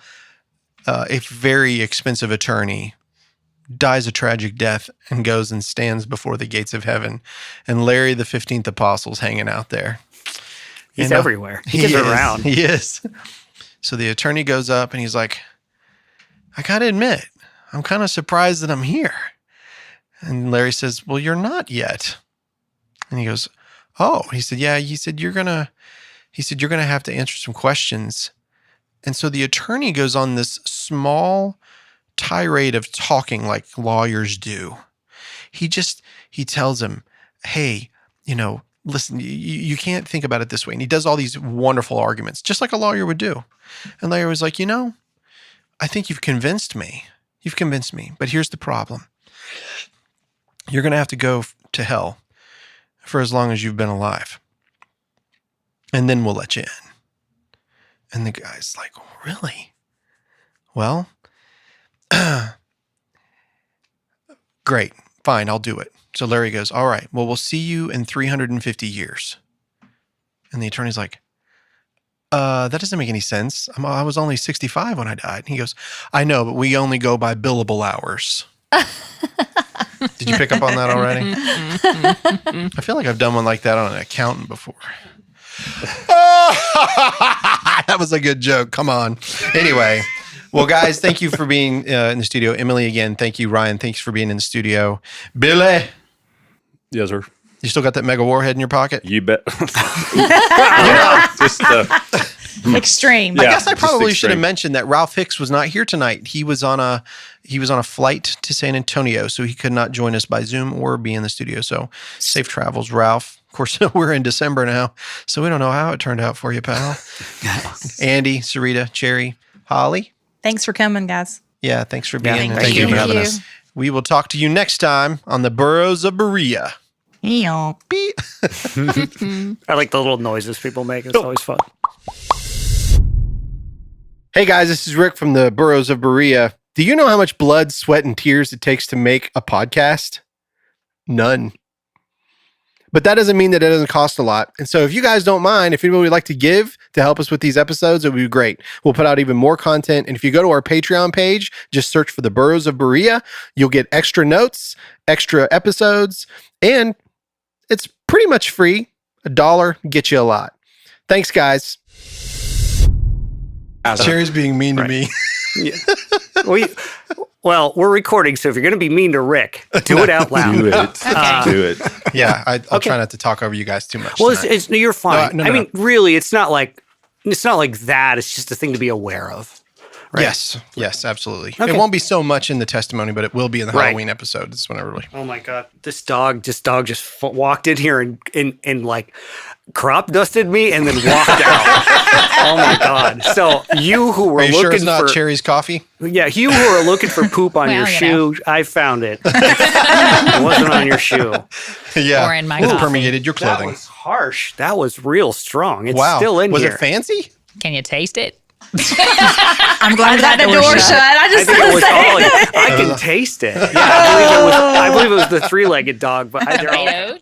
a very expensive attorney dies a tragic death and goes and stands before the gates of heaven. And Larry, the 15th apostle's hanging out there. He's everywhere. He gets around. He is. So the attorney goes up and he's like, I got to admit, I'm kind of surprised that I'm here. And Larry says, well, you're not yet. And he goes, oh, he said, yeah, you're going to have to answer some questions. And so the attorney goes on this small tirade of talking like lawyers do. He tells him, hey, listen, you can't think about it this way. And he does all these wonderful arguments, just like a lawyer would do. And Larry was like, I think you've convinced me. You've convinced me. But here's the problem. You're going to have to go to hell for as long as you've been alive. And then we'll let you in. And the guy's like, really? Well, great. Fine, I'll do it. So Larry goes, all right, well, we'll see you in 350 years. And the attorney's like, that doesn't make any sense. I was only 65 when I died. And he goes, I know, but we only go by billable hours. Did you pick up on that already? I feel like I've done one like that on an accountant before. That was a good joke. Come on. Anyway, well, guys, thank you for being in the studio. Emily, again, thank you. Ryan, thanks for being in the studio. Billy. Yes, sir. You still got that mega warhead in your pocket? You bet. Just Extreme. I guess I probably should have extreme. mentioned that Ralph Hicks was not here tonight. He was on a flight to San Antonio, so he could not join us by Zoom or be in the studio. So safe travels, Ralph. Of course, we're in December now, so we don't know how it turned out for you, pal. Andy, Sarita, Cherry, Holly. Thanks for coming, guys. Yeah, thanks for being here. Thank you for Thank having you. us. We will talk to you next time on the Burrows of Berea. Yeah. Beep. I like the little noises people make. It's always fun. Hey guys, this is Rick from the Burrows of Berea. Do you know how much blood, sweat, and tears it takes to make a podcast? None. But that doesn't mean that it doesn't cost a lot. And so if you guys don't mind, if anybody would like to give to help us with these episodes, it would be great. We'll put out even more content. And if you go to our Patreon page, just search for the Burrows of Berea, you'll get extra notes, extra episodes, and it's pretty much free. $1 gets you a lot. Thanks, guys. Cherry's being mean to me. Yeah. Well, we're recording, so if you're going to be mean to Rick, do it out loud. do it. Do it. Yeah, I'll try not to talk over you guys too much. Well, tonight. you're fine. No, I mean, really, it's not like that. It's just a thing to be aware of, right? Yes, absolutely. Okay. It won't be so much in the testimony, but it will be in the Right. Halloween episode. It's whenever we. Oh my God. This dog just walked in here and like crop dusted me and then walked out. Oh my God. So you who were Are you looking sure it's not for Cherry's coffee? Yeah, you who are looking for poop on Well, your you shoe, I found it. It wasn't on your shoe. Yeah, Or in my it coffee. permeated your That clothing. was harsh. That was real strong. It's Wow, still in was here. it fancy? Can you taste it? I'm glad that door shut. I I just think it was say. all. I can taste it. Yeah, I believe it was the three-legged dog, but they're all. Tomato